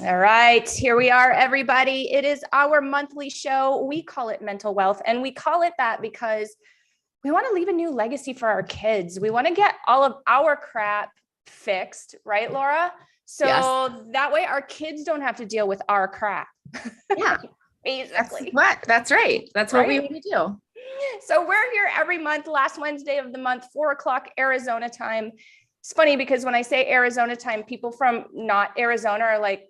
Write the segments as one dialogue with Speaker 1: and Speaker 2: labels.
Speaker 1: All right, here we are, everybody. It is our monthly show. We call it Mental Wealth, and we call it that because we want to leave a new legacy for our kids. We want to get all of our crap fixed, right, Laura? So
Speaker 2: Yes.
Speaker 1: that way our kids don't have to deal with our crap.
Speaker 2: Yeah,
Speaker 1: Basically.
Speaker 2: that's right. That's what we want to do.
Speaker 1: So we're here every month, last Wednesday of the month, 4:00 Arizona time. It's funny because when I say Arizona time, people from not Arizona are like,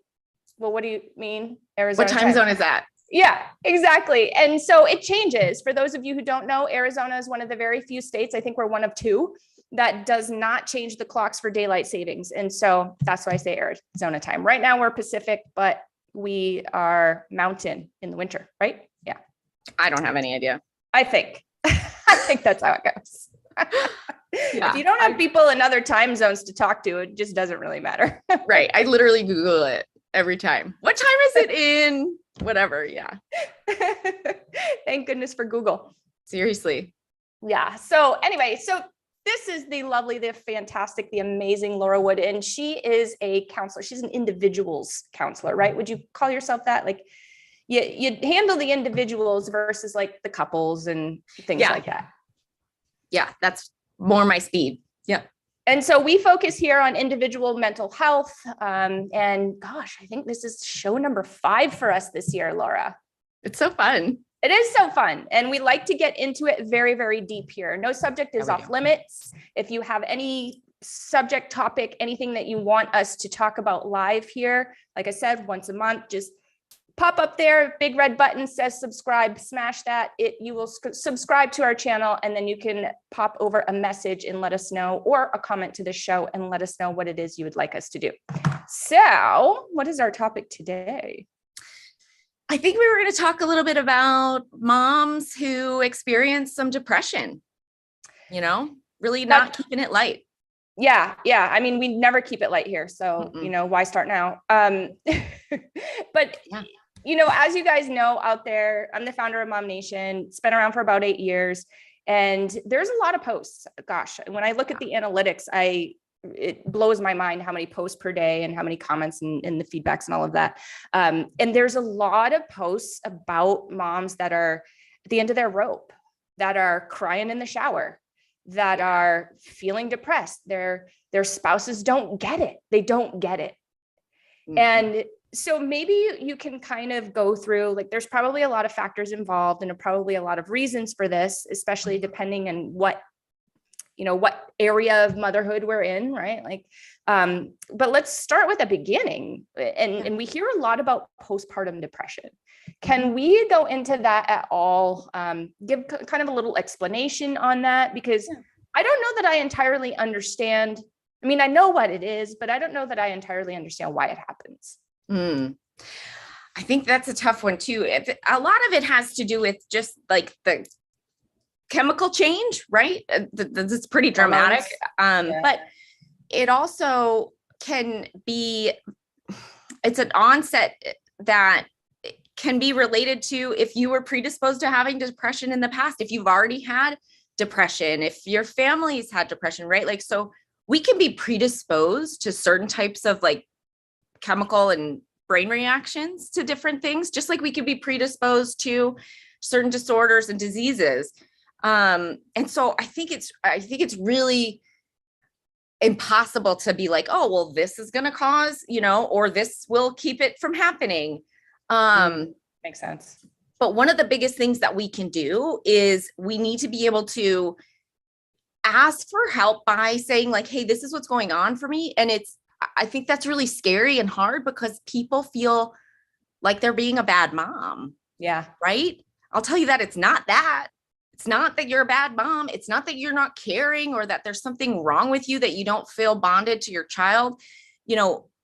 Speaker 1: well, what do you mean Arizona
Speaker 2: What time zone is that?
Speaker 1: Yeah, exactly. And so it changes. For those of you who don't know, Arizona is one of the very few states, I think we're one of two, that does not change the clocks for daylight savings. And so that's why I say Arizona time. Right now we're Pacific, but we are mountain in the winter, right? Yeah.
Speaker 2: I don't have any idea.
Speaker 1: I think that's how it goes. Yeah. If you don't have people in other time zones to talk to, it just doesn't really matter.
Speaker 2: Right. I literally Google it every time. What time is it in whatever? Yeah.
Speaker 1: Thank goodness for Google.
Speaker 2: Seriously.
Speaker 1: Yeah. So anyway, this is the lovely, the fantastic, the amazing Laura Wood, and she is a counselor. She's an individuals counselor, right? Would you call yourself that? Like you handle the individuals versus like the couples and things like that.
Speaker 2: Yeah. That's more my speed. Yeah.
Speaker 1: And so we focus here on individual mental health. And gosh, I think this is show number 5 for us this year, Laura.
Speaker 2: It's so fun.
Speaker 1: It is so fun. And we like to get into it very, very deep here. No subject is off limits. If you have any subject, topic, anything that you want us to talk about live here, like I said, once a month, just pop up there, big red button says subscribe, smash that. You will subscribe to our channel, and then you can pop over a message and let us know, or a comment to the show and let us know what it is you would like us to do. So what is our topic today?
Speaker 2: I think we were going to talk a little bit about moms who experience some depression, really not keeping it light.
Speaker 1: Yeah. I mean, we never keep it light here. So, why start now? But as you guys know out there, I'm the founder of MOMnation. It's been around for about 8 years. And there's a lot of posts. Gosh, when I look at the analytics, it blows my mind how many posts per day and how many comments and the feedbacks and all of that. And there's a lot of posts about moms that are at the end of their rope, that are crying in the shower, that are feeling depressed. Their spouses don't get it. They don't get it. Mm-hmm. And so maybe you can kind of go through, like, there's probably a lot of factors involved and probably a lot of reasons for this, especially depending on what area of motherhood we're in, right? Like, but let's start with the beginning. And we hear a lot about postpartum depression. Can we go into that at all? Give kind of a little explanation on that, because I don't know that I entirely understand. I mean, I know what it is, but I don't know that I entirely understand why it happens.
Speaker 2: I think that's a tough one too. A lot of it has to do with just like the chemical change, right? It's pretty dramatic. But it also can be, it's an onset that can be related to if you were predisposed to having depression in the past, if you've already had depression, if your family's had depression, right? Like, so we can be predisposed to certain types of like chemical and brain reactions to different things, just like we could be predisposed to certain disorders and diseases. And so I think it's really impossible to be like, oh, well, this is going to cause, or this will keep it from happening.
Speaker 1: Makes sense.
Speaker 2: But one of the biggest things that we can do is we need to be able to ask for help by saying like, hey, this is what's going on for me. And I think that's really scary and hard because people feel like they're being a bad mom.
Speaker 1: Yeah.
Speaker 2: Right. I'll tell you that it's not that. It's not that you're a bad mom. It's not that you're not caring or that there's something wrong with you, that you don't feel bonded to your child.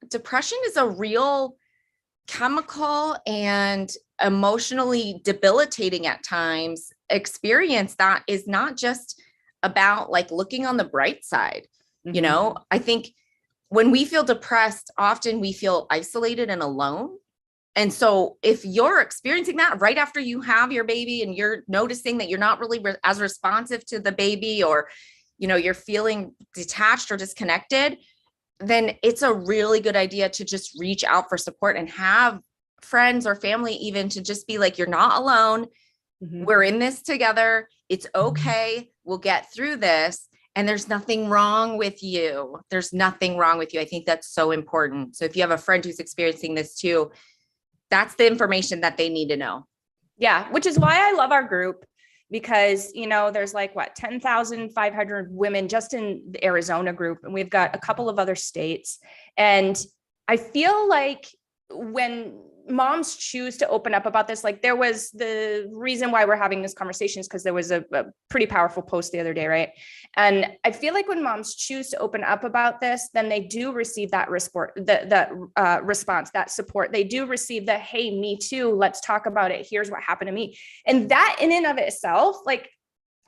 Speaker 2: Depression is a real chemical and emotionally debilitating at times experience that is not just about like looking on the bright side.
Speaker 1: Mm-hmm.
Speaker 2: I think when we feel depressed, often we feel isolated and alone. And so if you're experiencing that right after you have your baby and you're noticing that you're not really as responsive to the baby, or, you're feeling detached or disconnected, then it's a really good idea to just reach out for support and have friends or family even to just be like, you're not alone. We're in this together. It's okay. We'll get through this. And there's nothing wrong with you. There's nothing wrong with you. I think that's so important. So if you have a friend who's experiencing this too, that's the information that they need to know.
Speaker 1: Yeah, which is why I love our group, because, you know, there's like 10,500 women just in the Arizona group. And we've got a couple of other states. And I feel like when moms choose to open up about this, like there was the reason why we're having this conversation is because there was a pretty powerful post the other day, right? And I feel like when moms choose to open up about this, then they do receive that response, that support. They do receive the, hey, me too, let's talk about it. Here's what happened to me. And that in and of itself, like,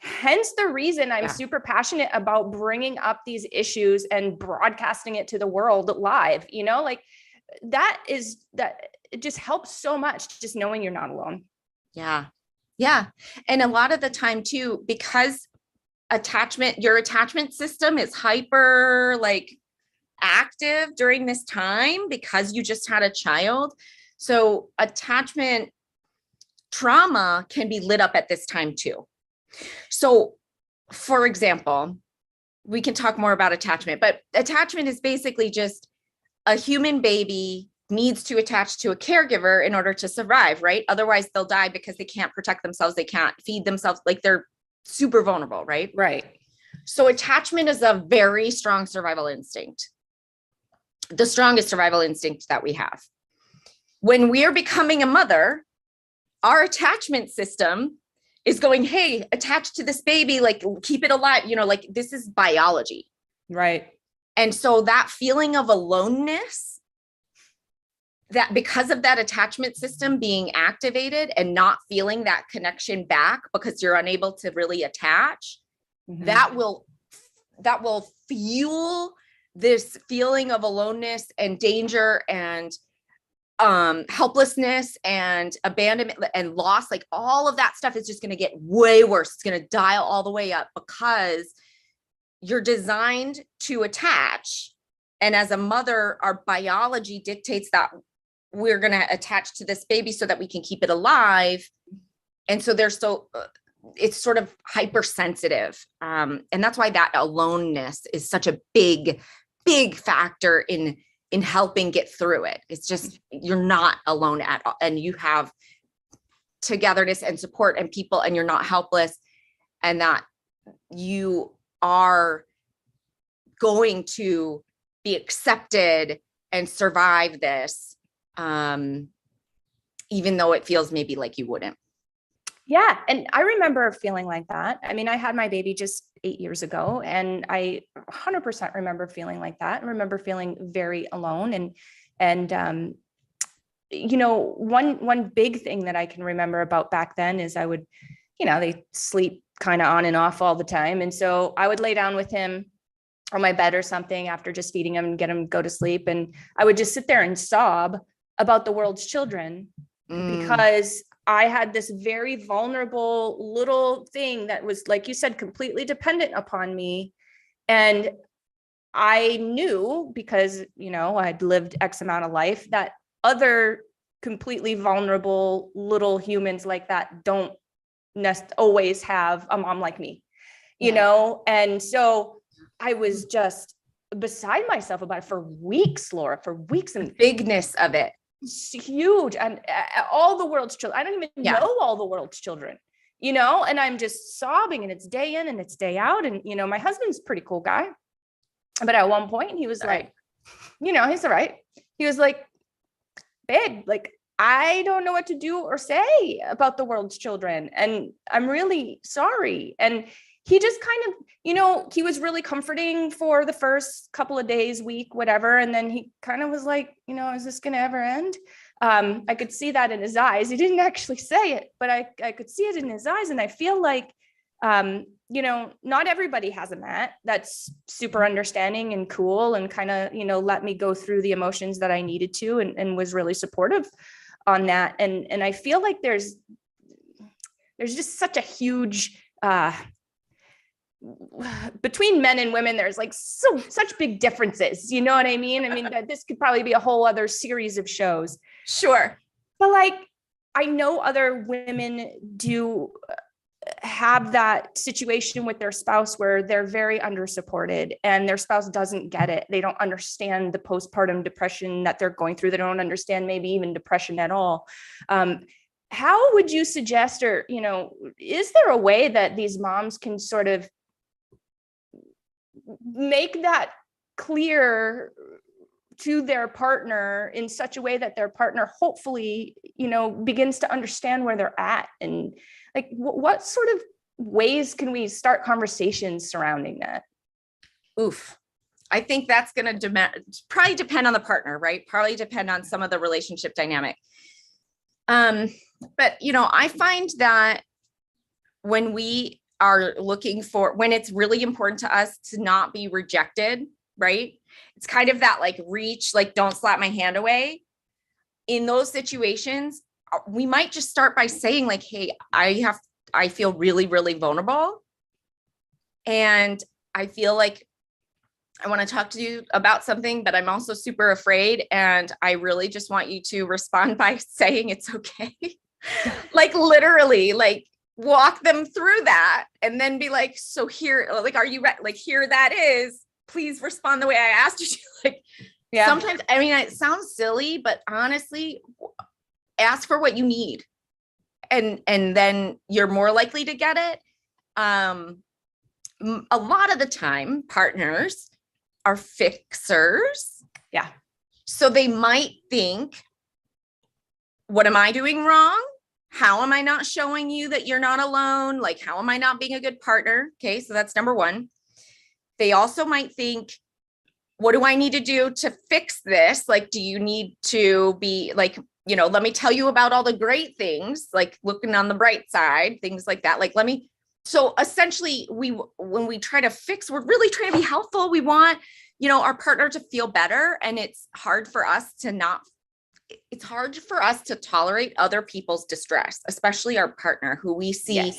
Speaker 1: hence the reason I'm super passionate about bringing up these issues and broadcasting it to the world live, you know, like that it just helps so much just knowing you're not alone.
Speaker 2: Yeah. Yeah. And a lot of the time too, because your attachment system is hyper like active during this time because you just had a child. So attachment trauma can be lit up at this time too. So for example, we can talk more about attachment, but attachment is basically just a human baby needs to attach to a caregiver in order to survive, right? Otherwise they'll die because they can't protect themselves. They can't feed themselves. Like they're super vulnerable, right?
Speaker 1: Right.
Speaker 2: So attachment is a very strong survival instinct, the strongest survival instinct that we have. When we are becoming a mother, our attachment system is going, hey, attach to this baby, like keep it alive, you know, like this is biology.
Speaker 1: Right.
Speaker 2: And so that feeling of aloneness, that because of that attachment system being activated and not feeling that connection back because you're unable to really attach, that will fuel this feeling of aloneness and danger and helplessness and abandonment and loss. Like all of that stuff is just going to get way worse. It's going to dial all the way up because you're designed to attach. And as a mother, our biology dictates that we're going to attach to this baby so that we can keep it alive. And so it's sort of hypersensitive. And that's why that aloneness is such a big, big factor in helping get through it. It's just, you're not alone at all. And you have togetherness and support and people, and you're not helpless, and that you are going to be accepted and survive this, even though it feels maybe like you wouldn't.
Speaker 1: Yeah. And I remember feeling like that. I mean, I had my baby just 8 years ago, and I 100% remember feeling like that. I remember feeling very alone. And you know, one big thing that I can remember about back then is I would, you know, they sleep kind of on and off all the time. And so I would lay down with him on my bed or something after just feeding him and get him to go to sleep. And I would just sit there and sob about the world's children because I had this very vulnerable little thing that was, like you said, completely dependent upon me. And I knew, because, you know, I'd lived X amount of life, that other completely vulnerable little humans like that don't always have a mom like me, you know? And so I was just beside myself about it for weeks, Laura, for weeks. And
Speaker 2: the bigness of it.
Speaker 1: It's huge. And all the world's children, I don't even know all the world's children, you know, and I'm just sobbing, and it's day in and it's day out. And, you know, my husband's a pretty cool guy, but at one point he was like, you know, he's all right. He was like, babe, like, I don't know what to do or say about the world's children, and I'm really sorry. And he just kind of, you know, he was really comforting for the first couple of days, week, whatever. And then he kind of was like, you know, is this going to ever end? I could see that in his eyes. He didn't actually say it, but I could see it in his eyes. And I feel like, you know, not everybody has a Matt that's super understanding and cool and kind of, you know, let me go through the emotions that I needed to, and was really supportive on that. And I feel like there's just such a huge, between men and women, there's like such big differences. You know what I mean? I mean, that this could probably be a whole other series of shows.
Speaker 2: Sure.
Speaker 1: But like, I know other women do have that situation with their spouse where they're very undersupported and their spouse doesn't get it. They don't understand the postpartum depression that they're going through. They don't understand maybe even depression at all. How would you suggest, or, you know, is there a way that these moms can sort of make that clear to their partner in such a way that their partner hopefully, you know, begins to understand where they're at? And like, what sort of ways can we start conversations surrounding that?
Speaker 2: Oof. I think that's going to probably depend on the partner, right? Probably depend on some of the relationship dynamic. But, you know, I find that when we are looking for, when it's really important to us to not be rejected, right? It's kind of that like reach, like don't slap my hand away. In those situations, we might just start by saying like, hey, I feel really, really vulnerable. And I feel like I want to talk to you about something, but I'm also super afraid. And I really just want you to respond by saying it's okay. Like literally, like walk them through that and then be like, so here, like, are you like, here that is, please respond the way I asked you to. Like, yeah. Sometimes, I mean, it sounds silly, but honestly, ask for what you need. And then you're more likely to get it. A lot of the time, partners are fixers.
Speaker 1: Yeah.
Speaker 2: So they might think, what am I doing wrong? How am I not showing you that you're not alone? Like, how am I not being a good partner? Okay, so that's number one. They also might think, what do I need to do to fix this? Like, do you need to be like, you know, let me tell you about all the great things, like looking on the bright side, things like that. Like, so essentially when we try to fix, we're really trying to be helpful. We want, you know, our partner to feel better. And it's hard for us to tolerate other people's distress, especially our partner, who we see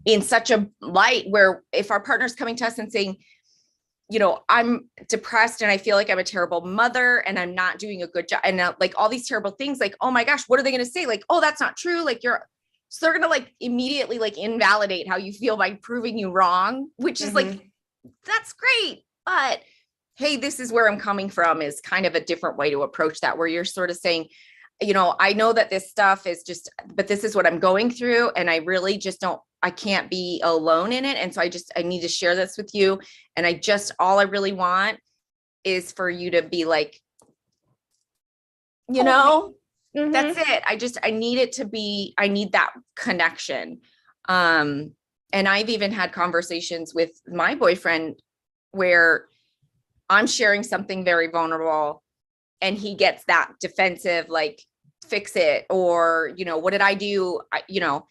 Speaker 2: in such a light, where if our partner's coming to us and saying, you know, I'm depressed and I feel like I'm a terrible mother and I'm not doing a good job, and like all these terrible things, like, oh my gosh, what are they going to say? Like, oh, that's not true. Like so they're going to like immediately like invalidate how you feel by proving you wrong, which is like, that's great. But hey, this is where I'm coming from, is kind of a different way to approach that, where you're sort of saying, you know, I know that this stuff is just, but this is what I'm going through. And I really just I can't be alone in it. And so I need to share this with you. And all I really want is for you to be like, you know, that's it. I need that connection. And I've even had conversations with my boyfriend where I'm sharing something very vulnerable and he gets that defensive, like, fix it, or, you know, what did I do? You know,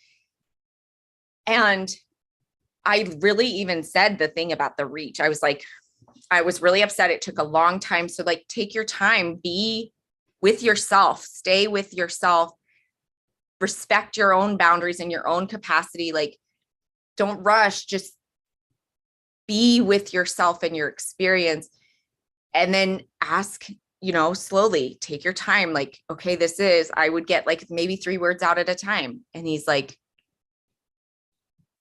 Speaker 2: and I really even said the thing about the reach. I was like, I was really upset. It took a long time. So like, take your time, be with yourself, stay with yourself, respect your own boundaries and your own capacity. Like, don't rush, just be with yourself and your experience. And then ask, you know, slowly, take your time. Like, okay, I would get like maybe 3 words out at a time. And he's like,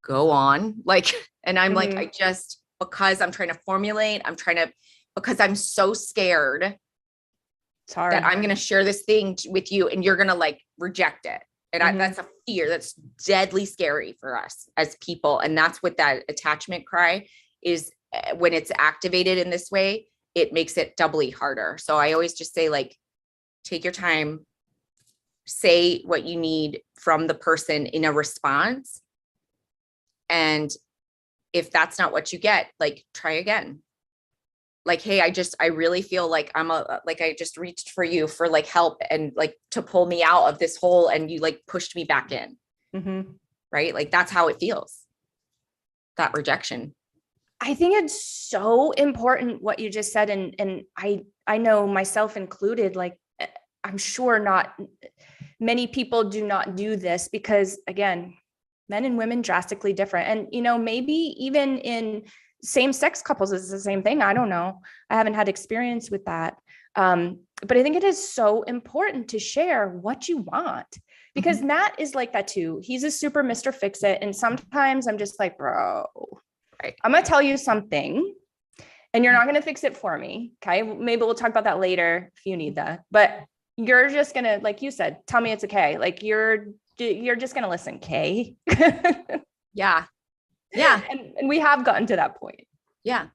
Speaker 2: go on. Like, and I'm like, because I'm trying to formulate, because I'm so scared that I'm going to share this thing with you and you're going to like reject it. And that's a fear that's deadly scary for us as people. And that's what that attachment cry is. When it's activated in this way, it makes it doubly harder. So I always just say, like, take your time, say what you need from the person in a response. And if that's not what you get, like, try again. Like, hey, I really feel like I just reached for you for like help and like to pull me out of this hole, and you like pushed me back in. Right? Like, that's how it feels. That rejection.
Speaker 1: I think it's so important what you just said. And I know myself included, like, I'm sure not many people do not do this because, again, Men and women drastically different. And, maybe even in same-sex couples is the same thing. I don't know. I haven't had experience with that. But I think it is so important to share what you want, because Matt is like that too. He's a super Mr. Fix-It. And sometimes I'm just like, bro,
Speaker 2: right,
Speaker 1: I'm going to tell you something and you're not going to fix it for me. Okay. Maybe we'll talk about that later if you need that, but you're just going to, like you said, tell me it's okay. Like you're just going to listen. Okay.
Speaker 2: Yeah. Yeah.
Speaker 1: And we have gotten to that point.
Speaker 2: Yeah.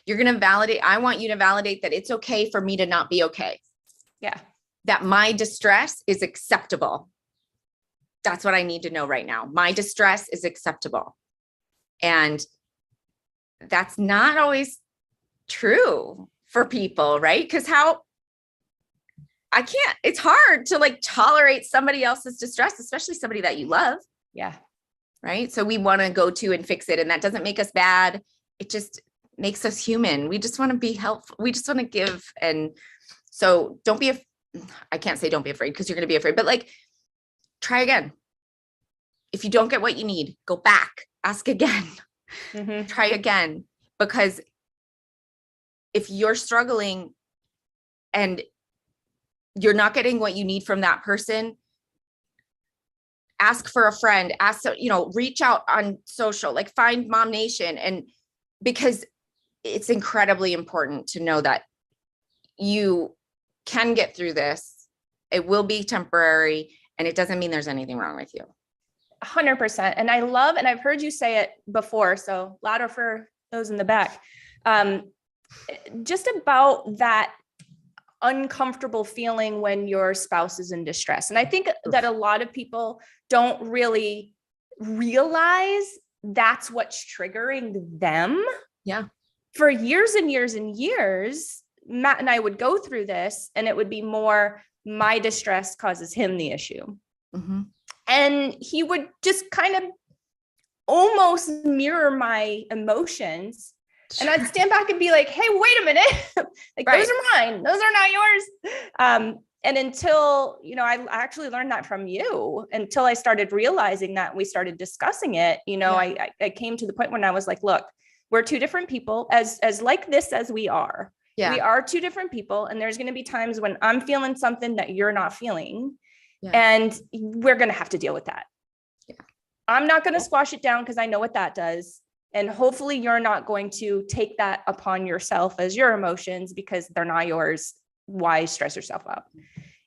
Speaker 2: You're going to validate. I want you to validate that it's okay for me to not be okay.
Speaker 1: Yeah.
Speaker 2: That my distress is acceptable. That's what I need to know right now. My distress is acceptable. And that's not always true for people, right? Because it's hard to like tolerate somebody else's distress, especially somebody that you love.
Speaker 1: Yeah.
Speaker 2: Right. So we want to go to and fix it. And that doesn't make us bad. It just makes us human. We just want to be helpful. We just want to give. And so I can't say don't be afraid, because you're going to be afraid, but like, try again. If you don't get what you need, go back, ask again, try again. Because if you're struggling and you're not getting what you need from that person, ask for a friend, reach out on social, like find MOMnation. And because it's incredibly important to know that you can get through this. It will be temporary, and it doesn't mean there's anything wrong with you.
Speaker 1: 100%. And I love, and I've heard you say it before, so louder for those in the back, just about that uncomfortable feeling when your spouse is in distress. And I think that a lot of people don't really realize that's what's triggering them.
Speaker 2: Yeah.
Speaker 1: For years and years and years, Matt and I would go through this, and it would be more my distress causes him the issue. And he would just kind of almost mirror my emotions. And I'd stand back and be like, hey, wait a minute. Like, right. Those are mine. Those are not yours. And until, I actually learned that from you, until I started realizing that, and we started discussing it, I came to the point when I was like, look, we're two different people, as like this as we are. Yeah. We are two different people. And there's going to be times when I'm feeling something that you're not feeling. Yeah. And we're going to have to deal with that. Yeah. I'm not going to squash it down, because I know what that does. And hopefully you're not going to take that upon yourself as your emotions, because they're not yours. Why stress yourself out?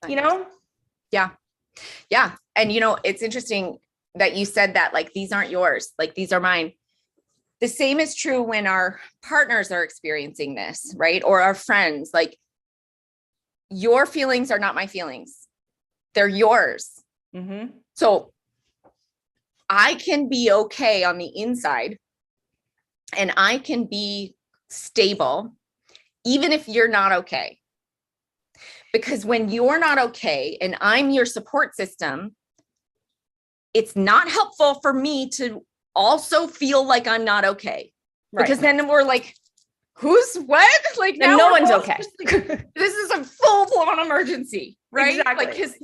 Speaker 1: Yeah. Yeah. And it's interesting that you said that, like, these aren't yours, like, these are mine. The same is true when our partners are experiencing this, right? Or our friends. Like, your feelings are not my feelings. They're yours. So I can be okay on the inside, and I can be stable, even if you're not okay. Because when you're not okay and I'm your support system, it's not helpful for me to also feel like I'm not okay. Right. Because then we're like, who's what? Like, now no one's okay.
Speaker 2: Like, this is a full-blown emergency, right?
Speaker 1: Exactly.
Speaker 2: Like,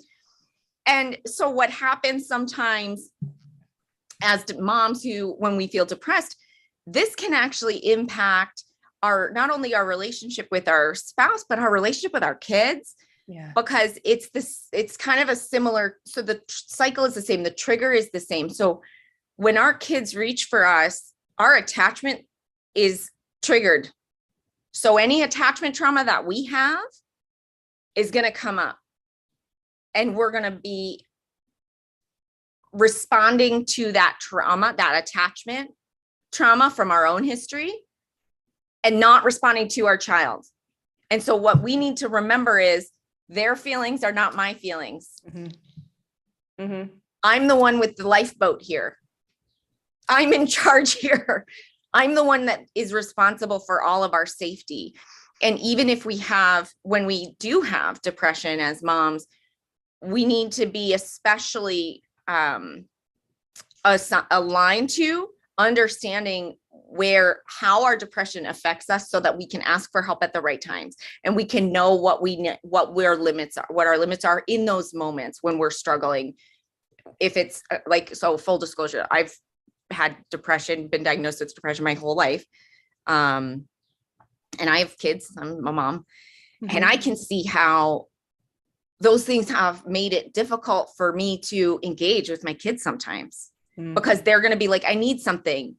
Speaker 2: and so what happens sometimes as moms when we feel depressed, this can actually impact not only our relationship with our spouse, but our relationship with our kids. Yeah. Because it's kind of a similar, so the cycle is the same. The trigger is the same. So when our kids reach for us, our attachment is triggered. So any attachment trauma that we have is going to come up, and we're going to be responding to that trauma, that attachment trauma from our own history, and not responding to our child. And so what we need to remember is their feelings are not my feelings. I'm the one with the lifeboat here. I'm in charge here. I'm the one that is responsible for all of our safety. And even if when we do have depression as moms, we need to be especially aligned to understanding how our depression affects us, so that we can ask for help at the right times, and we can know what our limits are in those moments when we're struggling if it's like, so full disclosure, I've had depression, been diagnosed with depression my whole life. And I have kids, I'm a mom, and I can see how those things have made it difficult for me to engage with my kids sometimes, because they're going to be like, I need something.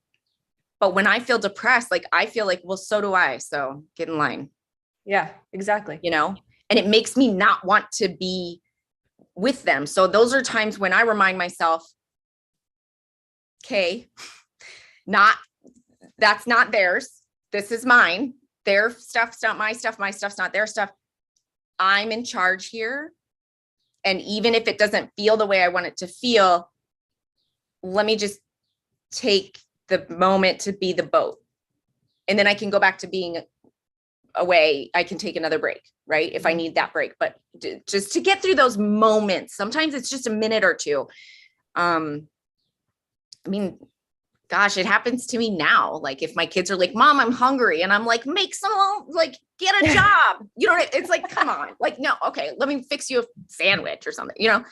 Speaker 2: But when I feel depressed, like, I feel like, well, so do I. So get in line.
Speaker 1: Yeah, exactly.
Speaker 2: You know, and it makes me not want to be with them. So those are times when I remind myself, okay, that's not theirs. This is mine. Their stuff's not my stuff. My stuff's not their stuff. I'm in charge here. And even if it doesn't feel the way I want it to feel, let me just take the moment to be the boat. And then I can go back to being away. I can take another break, right? If I need that break, but just to get through those moments, sometimes it's just a minute or two. I mean, gosh, it happens to me now. Like, if my kids are like, Mom, I'm hungry. And I'm like, make some, like, get a job. You know, it's like, come on, like, no, okay, let me fix you a sandwich or something, you know?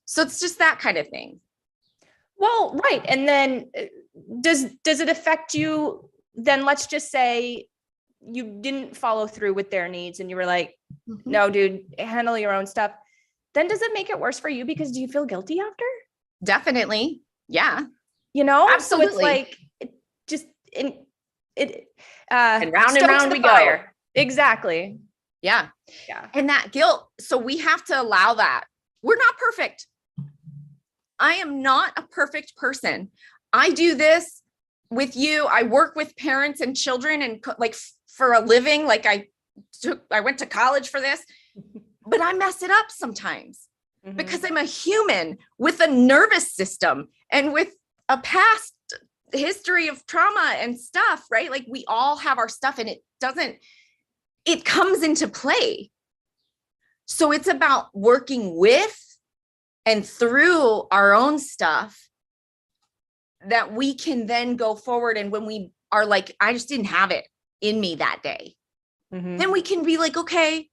Speaker 2: So it's just that kind of thing.
Speaker 1: Well, right. And then does it affect you? Then let's just say you didn't follow through with their needs and you were like, no, dude, handle your own stuff. Then does it make it worse for you? Because do you feel guilty after?
Speaker 2: Definitely. Yeah.
Speaker 1: You know,
Speaker 2: absolutely.
Speaker 1: So it's like, and
Speaker 2: round we go.
Speaker 1: Exactly.
Speaker 2: Yeah.
Speaker 1: Yeah.
Speaker 2: And that guilt. So we have to allow that. We're not perfect. I am not a perfect person. I do this with you. I work with parents and children and like for a living. Like I went to college for this, but I mess it up sometimes because I'm a human with a nervous system and with a past history of trauma and stuff, right? Like, we all have our stuff, and it comes into play. So it's about working with and through our own stuff that we can then go forward. And when we are like, I just didn't have it in me that day, then we can be like, okay,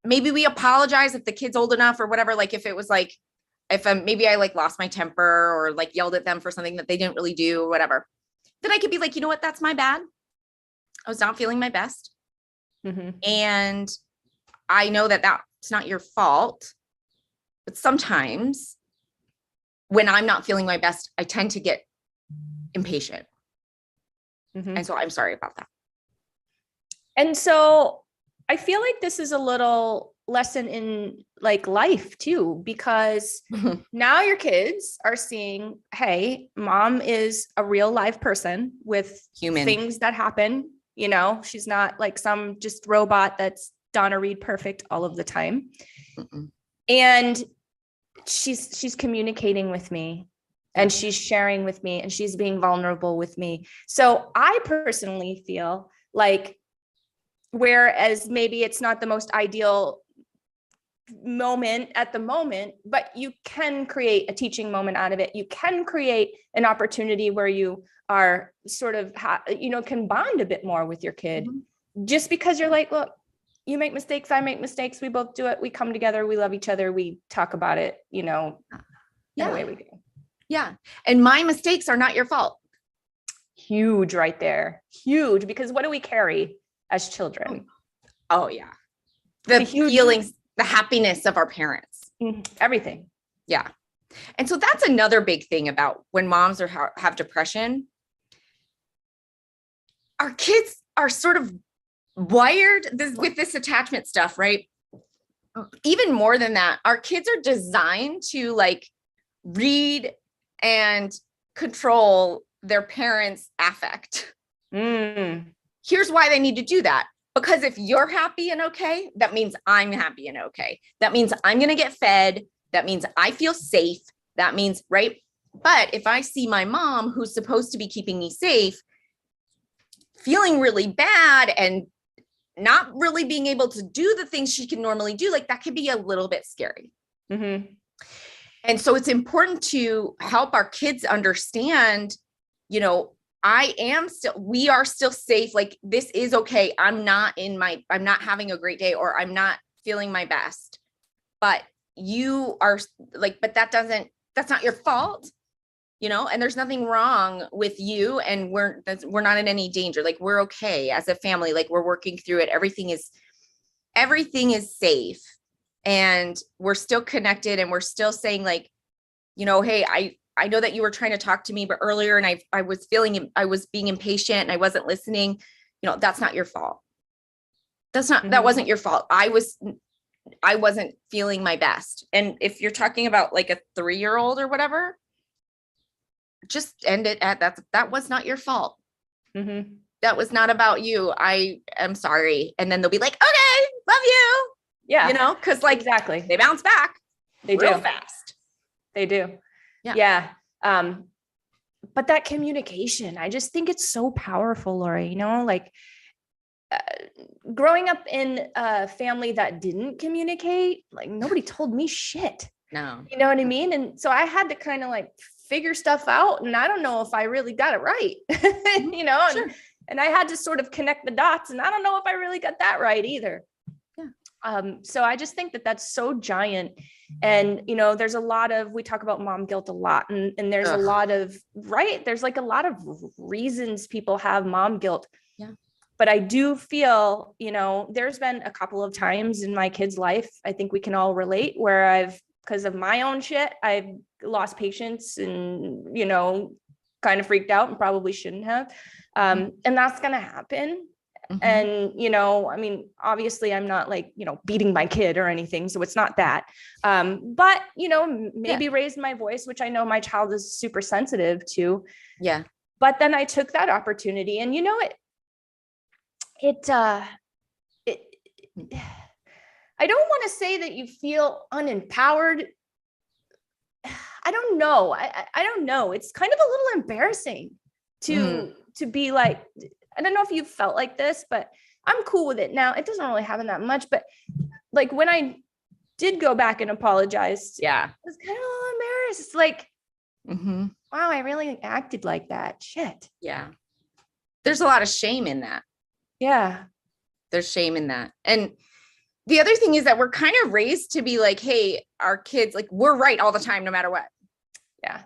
Speaker 2: maybe we apologize if the kid's old enough or whatever. Like, if it was like, if maybe I like lost my temper or like yelled at them for something that they didn't really do or whatever, then I could be like, you know what, that's my bad. I was not feeling my best. And I know that that's not your fault. But sometimes when I'm not feeling my best, I tend to get impatient. And so I'm sorry about that.
Speaker 1: And so I feel like this is a little lesson in like life too, because now your kids are seeing, hey, mom is a real live person with things that happen. You know, she's not like some just robot that's Donna Reed perfect all of the time. And she's communicating with me and she's sharing with me and she's being vulnerable with me. So I personally feel like, whereas maybe it's not the most ideal moment at the moment, but you can create a teaching moment out of it. You can create an opportunity where you are sort of, can bond a bit more with your kid, just because you're like, look, you make mistakes, I make mistakes, we both do it, we come together, we love each other, we talk about it, and away we go.
Speaker 2: Yeah. And my mistakes are not your fault.
Speaker 1: Huge right there. Huge, because what do we carry as children?
Speaker 2: Oh yeah. The feelings, the happiness of our parents.
Speaker 1: Everything.
Speaker 2: Yeah. And so that's another big thing about when moms have depression. Our kids are sort of wired with this attachment stuff, right? Even more than that, our kids are designed to like read and control their parents' affect. Here's why they need to do that. Because if you're happy and okay, that means I'm happy and okay. That means I'm going to get fed. That means I feel safe. That means, right? But if I see my mom, who's supposed to be keeping me safe, feeling really bad and not really being able to do the things she can normally do, like that could be a little bit scary. And so it's important to help our kids understand, we are still safe. Like, this is okay. I'm not having a great day, or I'm not feeling my best, but you are like, but that's not your fault, you know, and there's nothing wrong with you. And we're not in any danger. Like, we're okay as a family. Like, we're working through it. Everything is safe, and we're still connected, and we're still saying, like, you know, hey, I know that you were trying to talk to me, but earlier, and I was being impatient and I wasn't listening. You know, that's not your fault. That wasn't your fault. I wasn't feeling my best. And if you're talking about like a 3-year-old or whatever, just end it at that was not your fault. That was not about you. I am sorry. And then they'll be like, okay, love you.
Speaker 1: Yeah.
Speaker 2: You know, because like,
Speaker 1: exactly,
Speaker 2: they bounce back.
Speaker 1: They
Speaker 2: real
Speaker 1: do
Speaker 2: fast.
Speaker 1: They do. Yeah. But that communication, I just think it's so powerful, Lori, you know, like growing up in a family that didn't communicate, like nobody told me shit.
Speaker 2: No.
Speaker 1: You know what I mean? And so I had to kind of like figure stuff out. And I don't know if I really got it right, you know,
Speaker 2: Sure.
Speaker 1: and I had to sort of connect the dots, and I don't know if I really got that right either.
Speaker 2: Yeah.
Speaker 1: So I just think that that's so giant. And, you know, there's a lot of, we talk about mom guilt a lot, and there's a lot of, right. There's like a lot of reasons people have mom guilt.
Speaker 2: Yeah.
Speaker 1: But I do feel, you know, there's been a couple of times in my kid's life, I think we can all relate, where because of my own shit, I've lost patience and, you know, kind of freaked out and probably shouldn't have. And that's going to happen. And, you know, I mean, obviously I'm not like, you know, beating my kid or anything. So it's not that. But, you know, maybe raised my voice, which I know my child is super sensitive to.
Speaker 2: Yeah.
Speaker 1: But then I took that opportunity, and, you know, I don't want to say that you feel unempowered. I don't know. I don't know. It's kind of a little embarrassing to be like, I don't know if you felt like this, but I'm cool with it now. It doesn't really happen that much, but like when I did go back and apologize, I was kind of a little embarrassed. Like, wow, I really acted like that. Shit.
Speaker 2: Yeah. There's a lot of shame in that.
Speaker 1: Yeah.
Speaker 2: There's shame in that. And the other thing is that we're kind of raised to be like, hey, our kids, like, we're right all the time, no matter what.
Speaker 1: Yeah.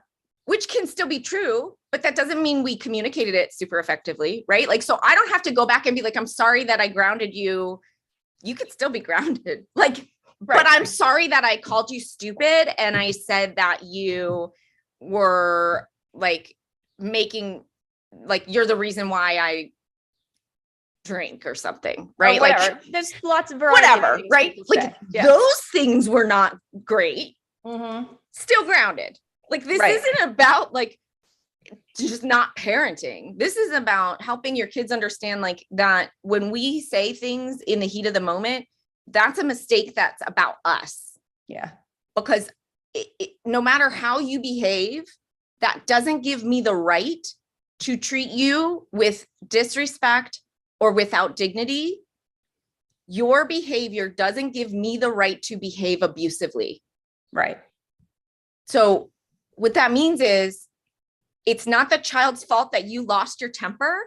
Speaker 2: Which can still be true, but that doesn't mean we communicated it super effectively, right? Like, so I don't have to go back and be like, I'm sorry that I grounded you. You could still be grounded. Like, but I'm sorry that I called you stupid and I said that you were like making, like, you're the reason why I drink or something, right?
Speaker 1: Like, there's lots of variety,
Speaker 2: whatever, right? Like, those things were not great. Still grounded. Like, this isn't about like just not parenting. This is about helping your kids understand, like, that when we say things in the heat of the moment, that's a mistake that's about us.
Speaker 1: Yeah.
Speaker 2: Because no matter how you behave, that doesn't give me the right to treat you with disrespect or without dignity. Your behavior doesn't give me the right to behave abusively.
Speaker 1: Right.
Speaker 2: So what that means is, it's not the child's fault that you lost your temper.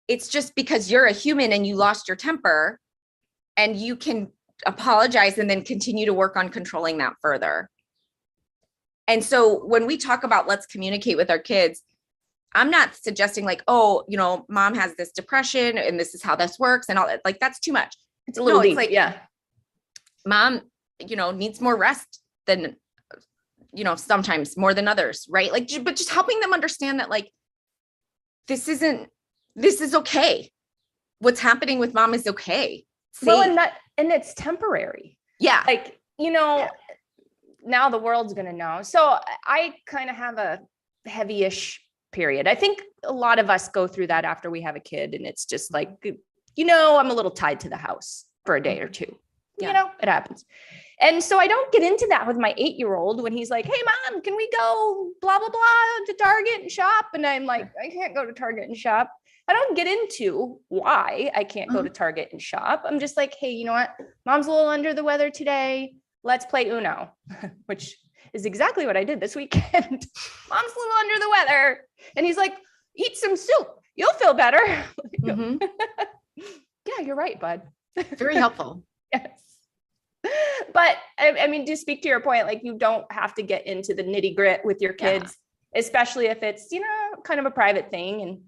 Speaker 2: It's just because you're a human and you lost your temper, and you can apologize and then continue to work on controlling that further. And so when we talk about let's communicate with our kids, I'm not suggesting like, oh, you know, mom has this depression and this is how this works and all that. Like, that's too much.
Speaker 1: It's a little deep.
Speaker 2: It's like, mom, you know, needs more rest than, you know, sometimes more than others, right? Like, but just helping them understand that, like, this is okay. What's happening with mom is okay.
Speaker 1: Well, and it's temporary.
Speaker 2: Yeah.
Speaker 1: Like, you know, now the world's going to know. So I kind of have a heavy-ish period. I think a lot of us go through that after we have a kid, and it's just like, you know, I'm a little tied to the house for a day or two. You know, it happens. And so I don't get into that with my 8-year-old when he's like, hey, mom, can we go blah, blah, blah to Target and shop? And I'm like, I can't go to Target and shop. I don't get into why I can't go to Target and shop. I'm just like, hey, you know what? Mom's a little under the weather today. Let's play Uno, which is exactly what I did this weekend. Mom's a little under the weather. And he's like, eat some soup. You'll feel better. Yeah, you're right, bud.
Speaker 2: Very helpful.
Speaker 1: Yes. But I mean, to speak to your point, like you don't have to get into the nitty grit with your kids, especially if it's, kind of a private thing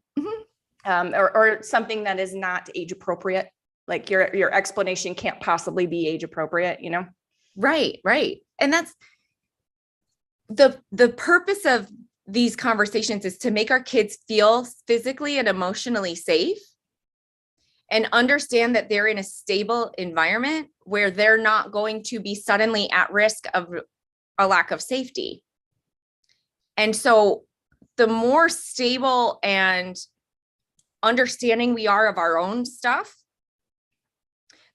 Speaker 1: and, or something that is not age appropriate. Like your explanation can't possibly be age appropriate,
Speaker 2: Right. And that's the purpose of these conversations, is to make our kids feel physically and emotionally safe and understand that they're in a stable environment where they're not going to be suddenly at risk of a lack of safety. And so the more stable and understanding we are of our own stuff,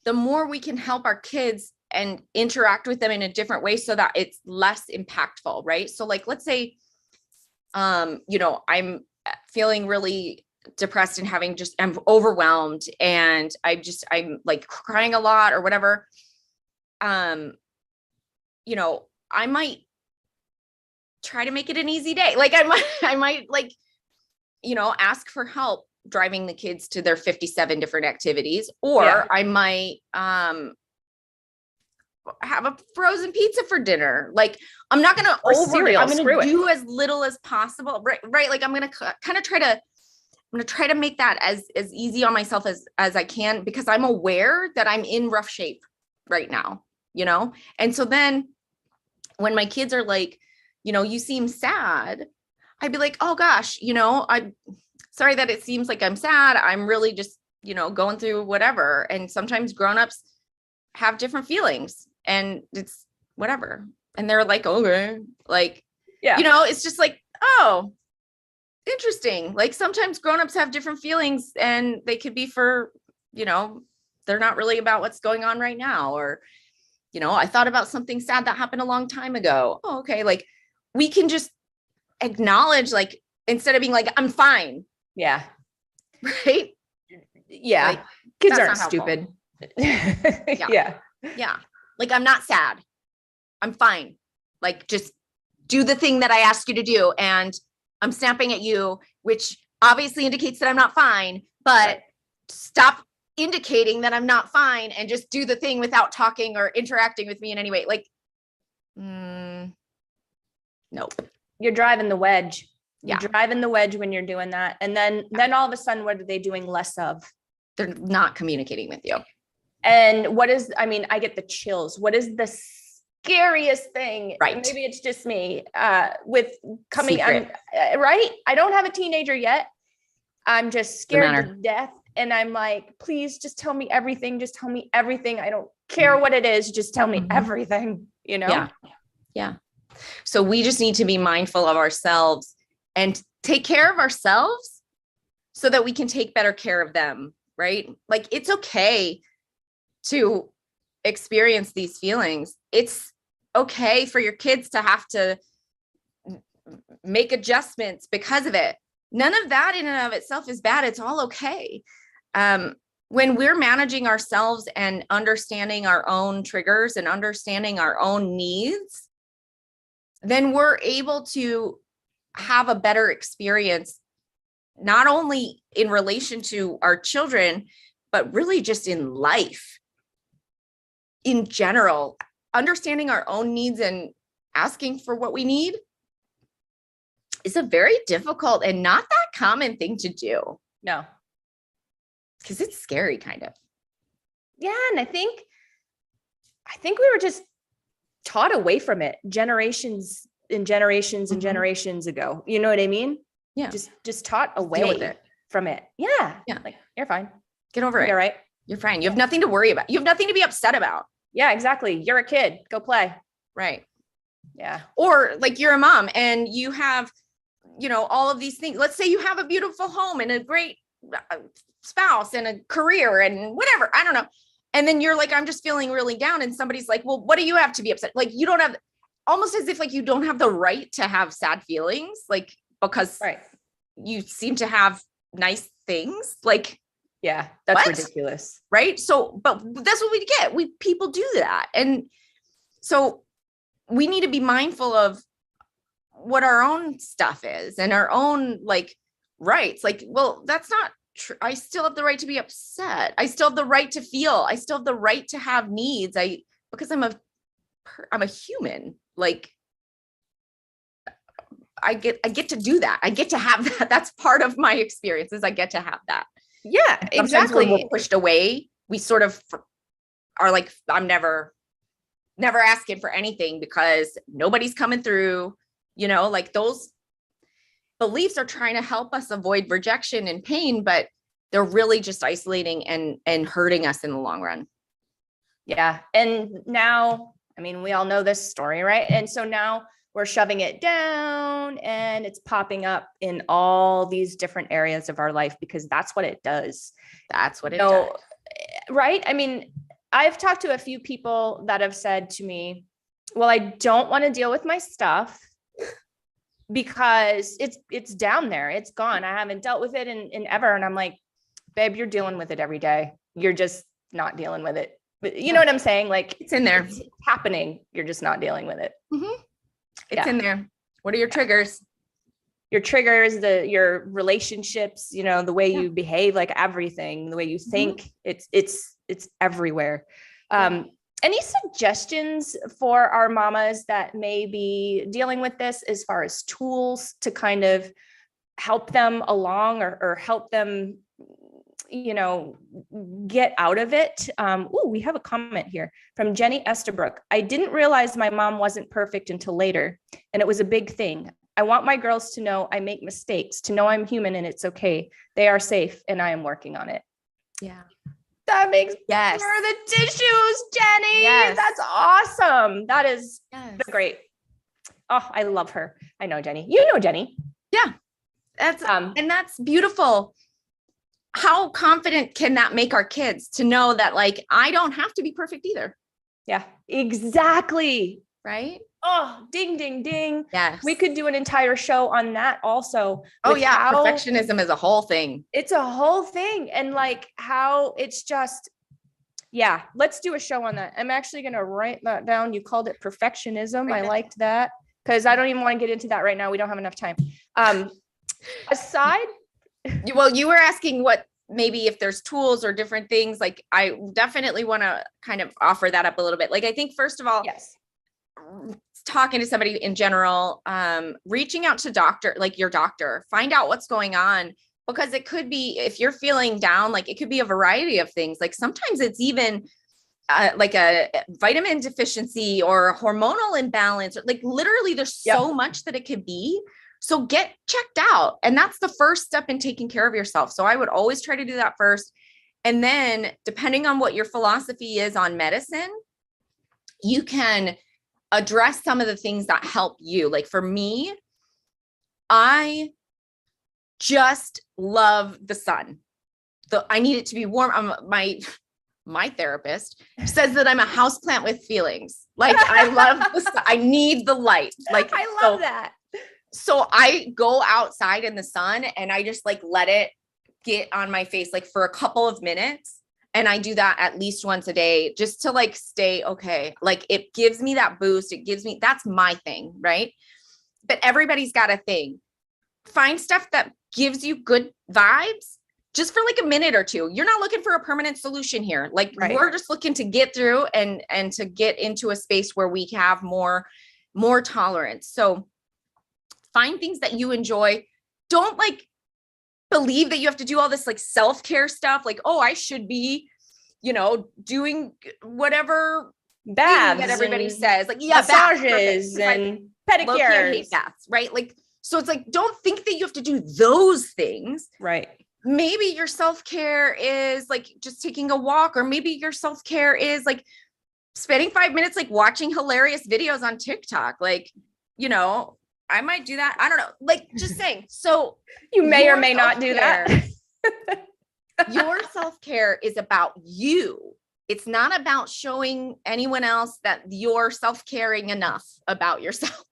Speaker 2: the more we can help our kids and interact with them in a different way so that it's less impactful, right? So like, let's say, I'm feeling really depressed and I'm overwhelmed and I'm like crying a lot or whatever. I might try to make it an easy day. Like I might like, ask for help driving the kids to their 57 different activities, or I might, have a frozen pizza for dinner. Like I'm not going to I'm going to do as little as possible. Right. Like I'm going to kind of try to make that as easy on myself as I can, because I'm aware that I'm in rough shape right now, And so then when my kids are like, you seem sad, I'd be like, oh gosh, I'm sorry that it seems like I'm sad. I'm really just, going through whatever. And sometimes grownups have different feelings and it's whatever. And they're like, okay, like, it's just like, oh, interesting. Like sometimes grownups have different feelings and they could be for, they're not really about what's going on right now. Or, I thought about something sad that happened a long time ago. Oh, okay. Like we can just acknowledge, like, instead of being like, I'm fine.
Speaker 1: Yeah.
Speaker 2: Right.
Speaker 1: Yeah.
Speaker 2: Like,
Speaker 1: kids aren't stupid.
Speaker 2: Yeah. Like, I'm not sad. I'm fine. Like, just do the thing that I asked you to do. And I'm snapping at you, which obviously indicates that I'm not fine, but stop indicating that I'm not fine and just do the thing without talking or interacting with me in any way. Like, nope.
Speaker 1: You're driving the wedge. You're driving the wedge when you're doing that. And then all of a sudden, what are they doing less of?
Speaker 2: They're not communicating with you.
Speaker 1: And I get the chills. What is the scariest thing?
Speaker 2: Right.
Speaker 1: Maybe it's just me with coming right. I don't have a teenager yet. I'm just scared to death. And I'm like, please just tell me everything. Just tell me everything. I don't care what it is. Just tell me everything,
Speaker 2: Yeah. So we just need to be mindful of ourselves and take care of ourselves so that we can take better care of them. Right. Like it's okay to experience these feelings. It's okay for your kids to have to make adjustments because of it. None of that in and of itself is bad. It's all okay. When we're managing ourselves and understanding our own triggers and understanding our own needs, then we're able to have a better experience, not only in relation to our children, but really just in life in general. Understanding our own needs and asking for what we need is a very difficult and not that common thing to do.
Speaker 1: No.
Speaker 2: Because it's scary, kind of.
Speaker 1: Yeah. And I think we were just taught away from it generations and generations and generations ago. You know what I mean?
Speaker 2: Yeah.
Speaker 1: Just taught away from it. Yeah.
Speaker 2: Yeah.
Speaker 1: Like, you're fine.
Speaker 2: Get over it.
Speaker 1: You're right.
Speaker 2: You're fine. You have nothing to worry about. You have nothing to be upset about.
Speaker 1: Yeah, exactly. You're a kid. Go play.
Speaker 2: Right.
Speaker 1: Yeah.
Speaker 2: Or like you're a mom and you have, all of these things. Let's say you have a beautiful home and a great spouse and a career and whatever. I don't know. And then you're like, I'm just feeling really down. And somebody's like, well, what do you have to be upset? Like you don't have, almost as if like you don't have the right to have sad feelings, like because you seem to have nice things. Like,
Speaker 1: yeah, that's ridiculous.
Speaker 2: Right. So, but that's what we get. People do that. And so we need to be mindful of what our own stuff is and our own like rights. Like, well, that's not true. I still have the right to be upset. I still have the right to feel. I still have the right to have needs. Because I'm a I'm a human. Like I get to do that. I get to have that. That's part of my experiences. I get to have that.
Speaker 1: Yeah,
Speaker 2: Sometimes
Speaker 1: exactly.
Speaker 2: when we're pushed away, we sort of are like, I'm never asking for anything because nobody's coming through, like those beliefs are trying to help us avoid rejection and pain, but they're really just isolating and hurting us in the long run.
Speaker 1: Yeah. And now, I mean, we all know this story, right? And so now we're shoving it down and it's popping up in all these different areas of our life because that's what it does.
Speaker 2: That's what it does.
Speaker 1: Right? I mean, I've talked to a few people that have said to me, well, I don't want to deal with my stuff because it's down there. It's gone. I haven't dealt with it in ever. And I'm like, babe, you're dealing with it every day. You're just not dealing with it. But you know what I'm saying? Like
Speaker 2: it's in there.
Speaker 1: It's happening. You're just not dealing with it.
Speaker 2: Mm-hmm. It's in there. What are your triggers?
Speaker 1: Your triggers, your relationships, the way you behave, like everything, the way you think, it's everywhere. Any suggestions for our mamas that may be dealing with this as far as tools to kind of help them along or help them, get out of it? We have a comment here from Jenny Estabrook. I didn't realize my mom wasn't perfect until later, and it was a big thing. I want my girls to know I make mistakes, to know I'm human and it's okay. They are safe and I am working on it.
Speaker 2: Yeah.
Speaker 1: That makes for the tissues, Jenny. Yes. That's awesome. That is great. Oh, I love her. I know Jenny. You know Jenny.
Speaker 2: Yeah. That's and that's beautiful. How confident can that make our kids to know that like I don't have to be perfect either?
Speaker 1: Yeah, exactly.
Speaker 2: Right?
Speaker 1: Oh, ding, ding, ding.
Speaker 2: Yes.
Speaker 1: We could do an entire show on that also.
Speaker 2: Oh yeah. Perfectionism is a whole thing.
Speaker 1: It's a whole thing. And like how it's just, let's do a show on that. I'm actually going to write that down. You called it perfectionism. I liked that because I don't even want to get into that right now. We don't have enough time. Aside.
Speaker 2: Well, you were asking what maybe if there's tools or different things, like I definitely want to kind of offer that up a little bit. Like, I think first of all, talking to somebody in general, reaching out to your doctor, find out what's going on, because it could be, if you're feeling down, like it could be a variety of things. Like sometimes it's even like a vitamin deficiency or a hormonal imbalance, or like literally there's so much that it could be. So get checked out. And that's the first step in taking care of yourself. So I would always try to do that first. And then depending on what your philosophy is on medicine, you can address some of the things that help you. Like for me, I just love the sun. I need it to be warm. My therapist says that I'm a houseplant with feelings. Like I love the sun. I need the light. Like
Speaker 1: I love that.
Speaker 2: So I go outside in the sun and I just like let it get on my face like for a couple of minutes. And I do that at least once a day just to like stay okay. Like it gives me that boost. That's my thing, right? But everybody's got a thing. Find stuff that gives you good vibes just for like a minute or two. You're not looking for a permanent solution here. Like we're just looking to get through and to get into a space where we have more tolerance. So find things that you enjoy. Don't like believe that you have to do all this like self-care stuff. Like, oh, I should be, doing whatever
Speaker 1: baths
Speaker 2: that everybody says. Like,
Speaker 1: massages and pedicures.
Speaker 2: Hate baths, right? Like, so it's like, don't think that you have to do those things.
Speaker 1: Right.
Speaker 2: Maybe your self-care is like just taking a walk, or maybe your self-care is like spending 5 minutes like watching hilarious videos on TikTok. Like, I might do that. I don't know. Like just saying. So
Speaker 1: you may or may not do that.
Speaker 2: Your self-care is about you. It's not about showing anyone else that you're self-caring enough about yourself.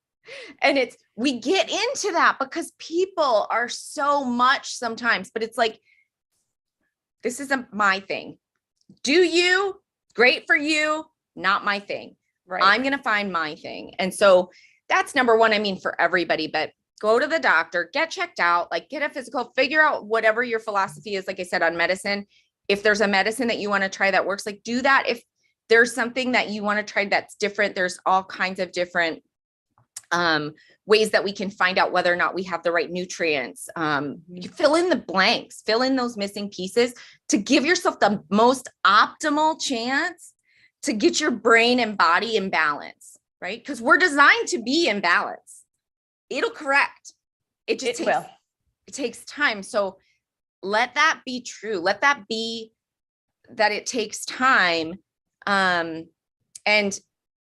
Speaker 2: And we get into that because people are so much sometimes, but it's like, this isn't my thing. Do you? Great for you. Not my thing. Right. I'm going to find my thing. And so that's number one. I mean, for everybody, but go to the doctor, get checked out, like get a physical, figure out whatever your philosophy is. Like I said, on medicine, if there's a medicine that you want to try that works, like do that. there's something that you want to try that's different, there's all kinds of different ways that we can find out whether or not we have the right nutrients. You fill in the blanks, fill in those missing pieces to give yourself the most optimal chance to get your brain and body in balance, right? Because we're designed to be in balance. It'll correct. It takes time. So let that be true. Let that be that it takes time. And,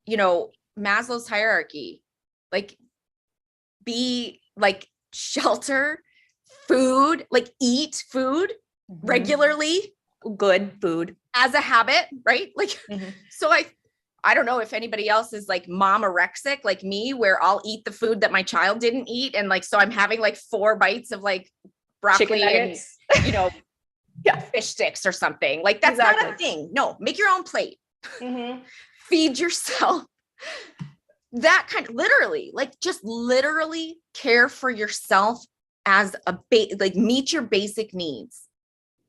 Speaker 2: you know, Maslow's hierarchy, like, be like shelter, food, like eat food regularly,
Speaker 1: good food
Speaker 2: as a habit, right? Like, so I don't know if anybody else is like momorexic like me, where I'll eat the food that my child didn't eat. And like, so I'm having like 4 bites of like broccoli and, you know, fish sticks or something. Like that's not a thing. No, make your own plate. Feed yourself. That kind of literally, like just literally care for yourself as a like meet your basic needs.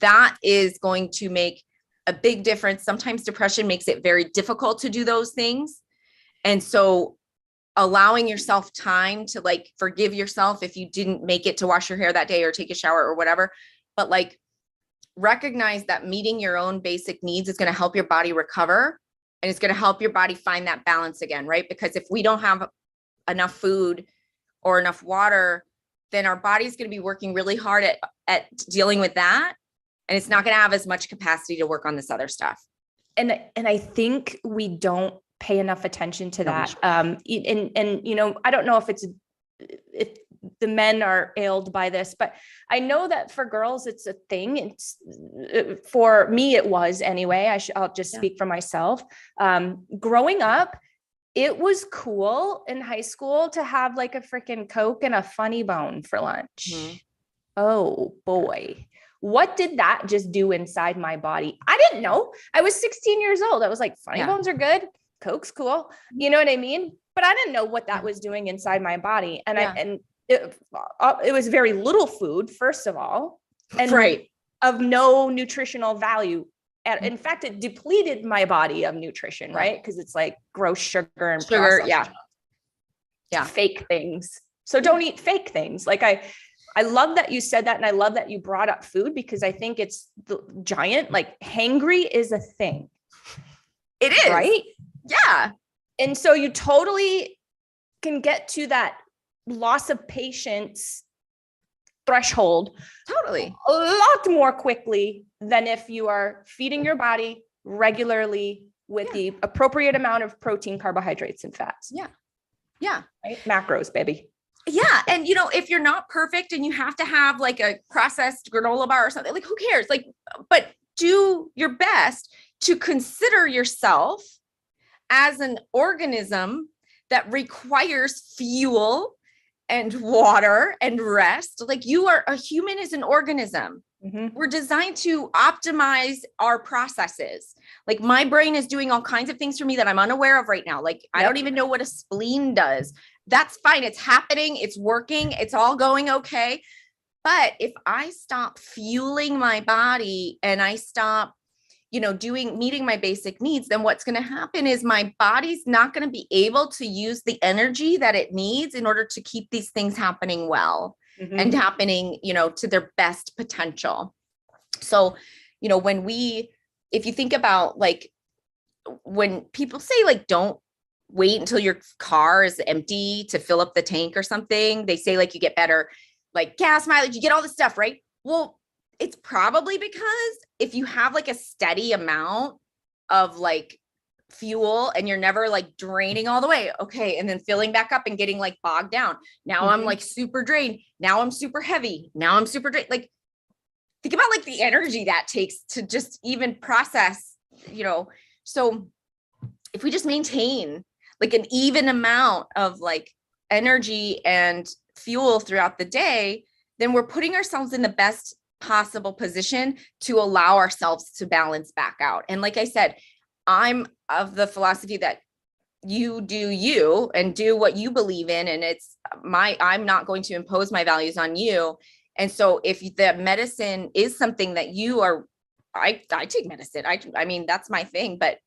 Speaker 2: That is going to make a big difference. Sometimes depression makes it very difficult to do those things. And so allowing yourself time to like forgive yourself if you didn't make it to wash your hair that day or take a shower or whatever, but like recognize that meeting your own basic needs is going to help your body recover. And it's going to help your body find that balance again, right? Because if we don't have enough food or enough water, then our body's going to be working really hard at dealing with that. And it's not going to have as much capacity to work on this other stuff.
Speaker 1: And I think we don't pay enough attention to that. And you know, I don't know if the men are ailed by this, but I know that for girls, it's a thing. It's for me, it was anyway. I'll just speak for myself. Growing up, it was cool in high school to have like a freaking Coke and a Funny Bone for lunch. Oh boy. What did that just do inside my body? I didn't know. I was 16 years old. I was like, Funny Bones are good. Coke's cool. You know what I mean? But I didn't know what that was doing inside my body. And it was very little food, first of all, and of no nutritional value. And in fact, it depleted my body of nutrition, right? Because it's like gross sugar and fake things. So don't eat fake things. Like I love that you said that. And I love that you brought up food, because I think it's the giant, like hangry is a thing.
Speaker 2: It is.
Speaker 1: Right?
Speaker 2: Yeah.
Speaker 1: And so you totally can get to that loss of patience threshold
Speaker 2: totally
Speaker 1: a lot more quickly than if you are feeding your body regularly with the appropriate amount of protein, carbohydrates, and fats.
Speaker 2: Yeah.
Speaker 1: Right? Macros, baby.
Speaker 2: Yeah. And you know, if you're not perfect and you have to have like a processed granola bar or something, like who cares? Like, but do your best to consider yourself as an organism that requires fuel and water and rest. Like a human is an organism. We're designed to optimize our processes. Like my brain is doing all kinds of things for me that I'm unaware of right now. Like I don't even know what a spleen does. That's fine. It's happening. It's working. It's all going okay. But if I stop fueling my body and I stop, you know, meeting my basic needs, then what's going to happen is my body's not going to be able to use the energy that it needs in order to keep these things happening well and happening, you know, to their best potential. So, you know, if you think about like, when people say like, don't wait until your car is empty to fill up the tank or something, they say like, you get better, like gas mileage, you get all this stuff, right? Well, it's probably because if you have like a steady amount of like fuel and you're never like draining all the way, okay, and then filling back up and getting like bogged down. Now I'm like super drained. Now I'm super heavy. Now I'm super drained. Like think about like the energy that takes to just even process, you know. So if we just maintain like an even amount of like energy and fuel throughout the day, then we're putting ourselves in the best possible position to allow ourselves to balance back out. And like I said, I'm of the philosophy that you do you and do what you believe in. And I'm not going to impose my values on you. And so if the medicine is something that you are, I take medicine. I mean, that's my thing, but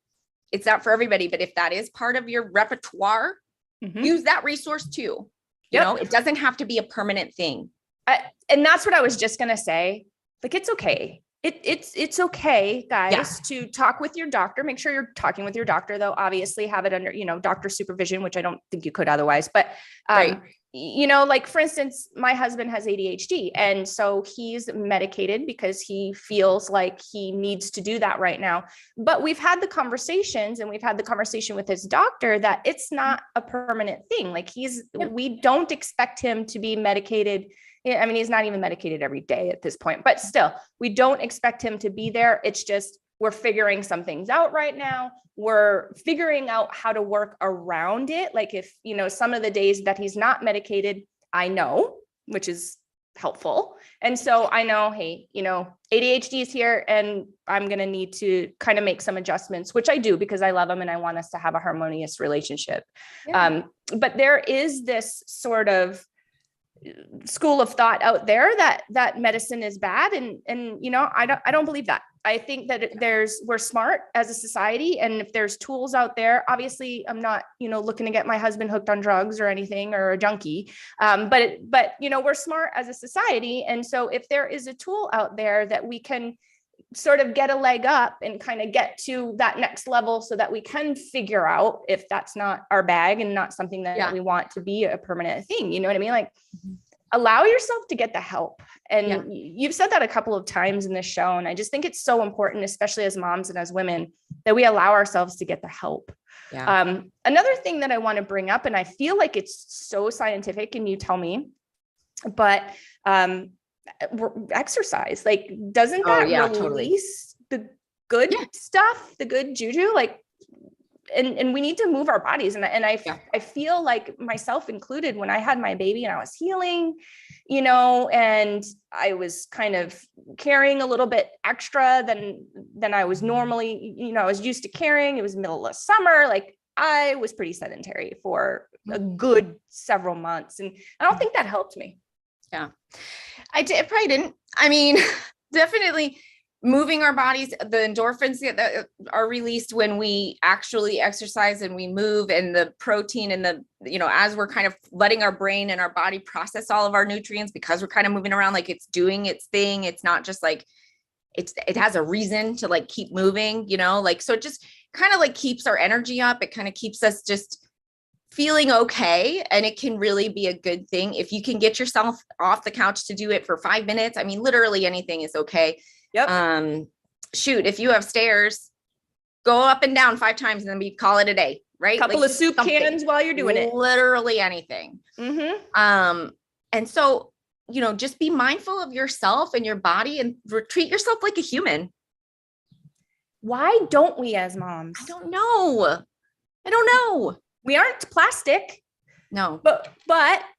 Speaker 2: it's not for everybody, but if that is part of your repertoire, use that resource too. You know, it doesn't have to be a permanent thing.
Speaker 1: And that's what I was just going to say. Like, it's okay. It's okay, guys, to talk with your doctor. Make sure you're talking with your doctor, though. Obviously have it under, you know, doctor supervision, which I don't think you could otherwise, but, you know, like for instance, my husband has ADHD, and so he's medicated because he feels like he needs to do that right now. But we've had the conversations, and we've had the conversation with his doctor that it's not a permanent thing. Like we don't expect him to be medicated. I mean, he's not even medicated every day at this point, but still, we don't expect him to be there. It's just, we're figuring some things out right now. We're figuring out how to work around it. Like if, you know, some of the days that he's not medicated, I know, which is helpful. And so I know, hey, you know, ADHD is here and I'm going to need to kind of make some adjustments, which I do because I love him and I want us to have a harmonious relationship. But there is this sort of school of thought out there that medicine is bad. And, you know, I don't believe that. I think that we're smart as a society. And if there's tools out there, obviously I'm not, you know, looking to get my husband hooked on drugs or anything or a junkie. But, you know, we're smart as a society. And so if there is a tool out there that we can sort of get a leg up and kind of get to that next level so that we can figure out if that's not our bag and not something that we want to be a permanent thing. You know what I mean? Like allow yourself to get the help. And you've said that a couple of times in this show. And I just think it's so important, especially as moms and as women, that we allow ourselves to get the help. Another thing that I want to bring up, and I feel like it's so scientific, and you tell me, but exercise, like doesn't that release the good stuff, the good juju, like and we need to move our bodies. And I feel like myself included, when I had my baby and I was healing, you know, and I was kind of carrying a little bit extra than I was normally, you know, I was used to carrying. It was middle of summer. Like I was pretty sedentary for a good several months. And I don't think that helped me.
Speaker 2: It probably didn't. I mean, definitely moving our bodies, the endorphins that are released when we actually exercise and we move, and the protein and the, you know, as we're kind of letting our brain and our body process all of our nutrients, because we're kind of moving around, like it's doing its thing. It's not just like, it has a reason to like keep moving, you know, like, so it just kind of like keeps our energy up. It kind of keeps us just feeling okay. And it can really be a good thing if you can get yourself off the couch to do it for 5 minutes. I mean, literally anything is okay. Shoot, if you have stairs, go up and down 5 times and then we call it a day, right?
Speaker 1: Couple
Speaker 2: like
Speaker 1: of soup cans while you're doing it.
Speaker 2: Literally anything. And so, you know, just be mindful of yourself and your body and treat yourself like a human.
Speaker 1: Why don't we as moms?
Speaker 2: I don't know.
Speaker 1: We aren't plastic.
Speaker 2: No,
Speaker 1: but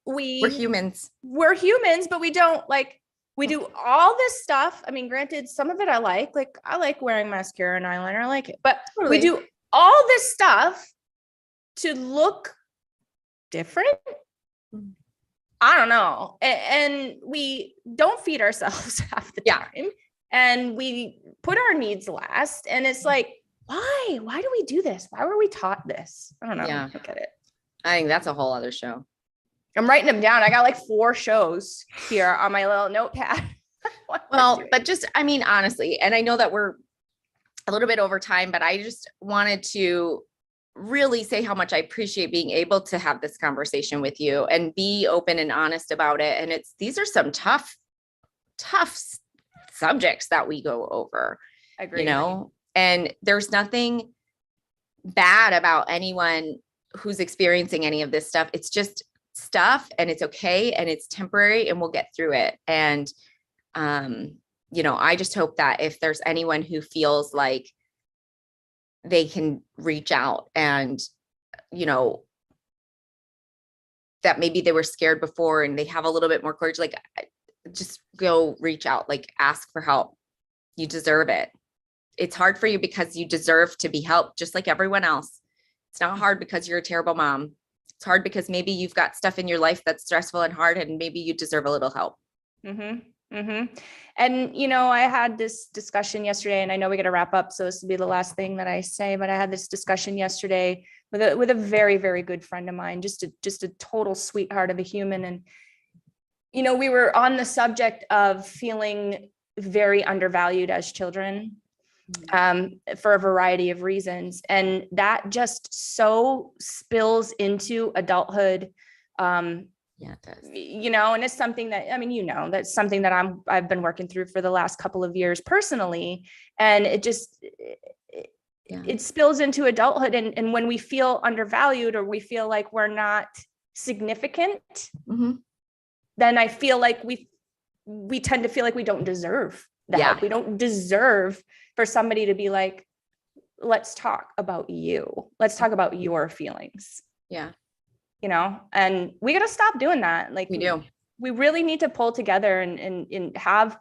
Speaker 1: we're
Speaker 2: humans.
Speaker 1: We're humans, but we don't like, we do all this stuff. I mean, granted, some of it I like wearing mascara and eyeliner. I like it, but we do all this stuff to look different. I don't know. And we don't feed ourselves half the time. And we put our needs last. And it's like, why do we do this? Why were we taught this? I don't know. I don't get it.
Speaker 2: I think that's a whole other show.
Speaker 1: I'm writing them down. I got like 4 shows here on my little notepad.
Speaker 2: Well, but just, I mean, honestly, and I know that we're a little bit over time, but I just wanted to really say how much I appreciate being able to have this conversation with you and be open and honest about it. And these are some tough subjects that we go over.
Speaker 1: I agree.
Speaker 2: You know, and there's nothing bad about anyone who's experiencing any of this stuff. It's just stuff, and it's okay, and it's temporary, and we'll get through it. And, you know, I just hope that if there's anyone who feels like they can reach out and, you know, that maybe they were scared before and they have a little bit more courage, like just go reach out, like ask for help. You deserve it. It's hard for you because you deserve to be helped just like everyone else. It's not hard because you're a terrible mom. It's hard because maybe you've got stuff in your life that's stressful and hard, and maybe you deserve a little help.
Speaker 1: Mm-hmm. And, I had this discussion yesterday, and I know we got to wrap up, so this will be the last thing that I say, but I had this discussion yesterday with a very, very good friend of mine, just a total sweetheart of a human. And, we were on the subject of feeling very undervalued as children, for a variety of reasons. And that just so spills into adulthood.
Speaker 2: Yeah, it does.
Speaker 1: And it's something that, that's something that I've been working through for the last couple of years personally. And it spills into adulthood. And when we feel undervalued, or we feel like we're not significant, then I feel like we tend to feel like we don't deserve the help. We don't deserve for somebody to be like, let's talk about you. Let's talk about your feelings.
Speaker 2: Yeah.
Speaker 1: And we got to stop doing that. Like we really need to pull together and have,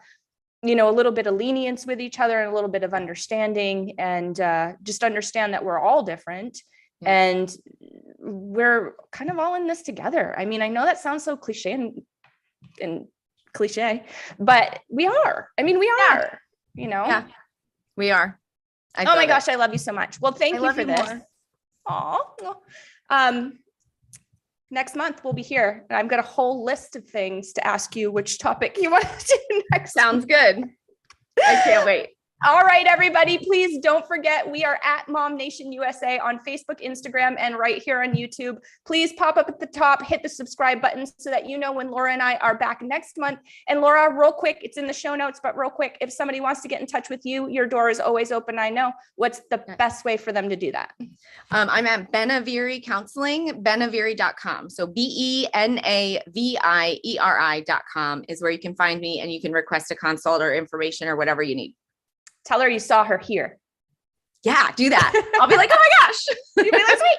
Speaker 1: a little bit of lenience with each other and a little bit of understanding, and just understand that we're all different and we're kind of all in this together. I mean, I know that sounds so cliche and cliche, but we are. I mean, we are,
Speaker 2: Yeah, we are.
Speaker 1: Oh my gosh, I love you so much. Well, thank you for this. Aw. Next month we'll be here, and I've got a whole list of things to ask you which topic you want to do next.
Speaker 2: Sounds good. I can't wait.
Speaker 1: All right, everybody, please don't forget, we are at MOMnation USA on Facebook, Instagram, and right here on YouTube. Please pop up at the top, hit the subscribe button so that you know when Laura and I are back next month. And Laura, real quick, it's in the show notes, but real quick, if somebody wants to get in touch with you, your door is always open. I know. What's the best way for them to do that?
Speaker 2: I'm at Benaviri Counseling, benaviri.com. So BENAVIERI.com is where you can find me, and you can request a consult or information or whatever you need.
Speaker 1: Tell her you saw her here.
Speaker 2: Yeah, do that. I'll be like, oh my gosh.
Speaker 1: You'll be like, sweet.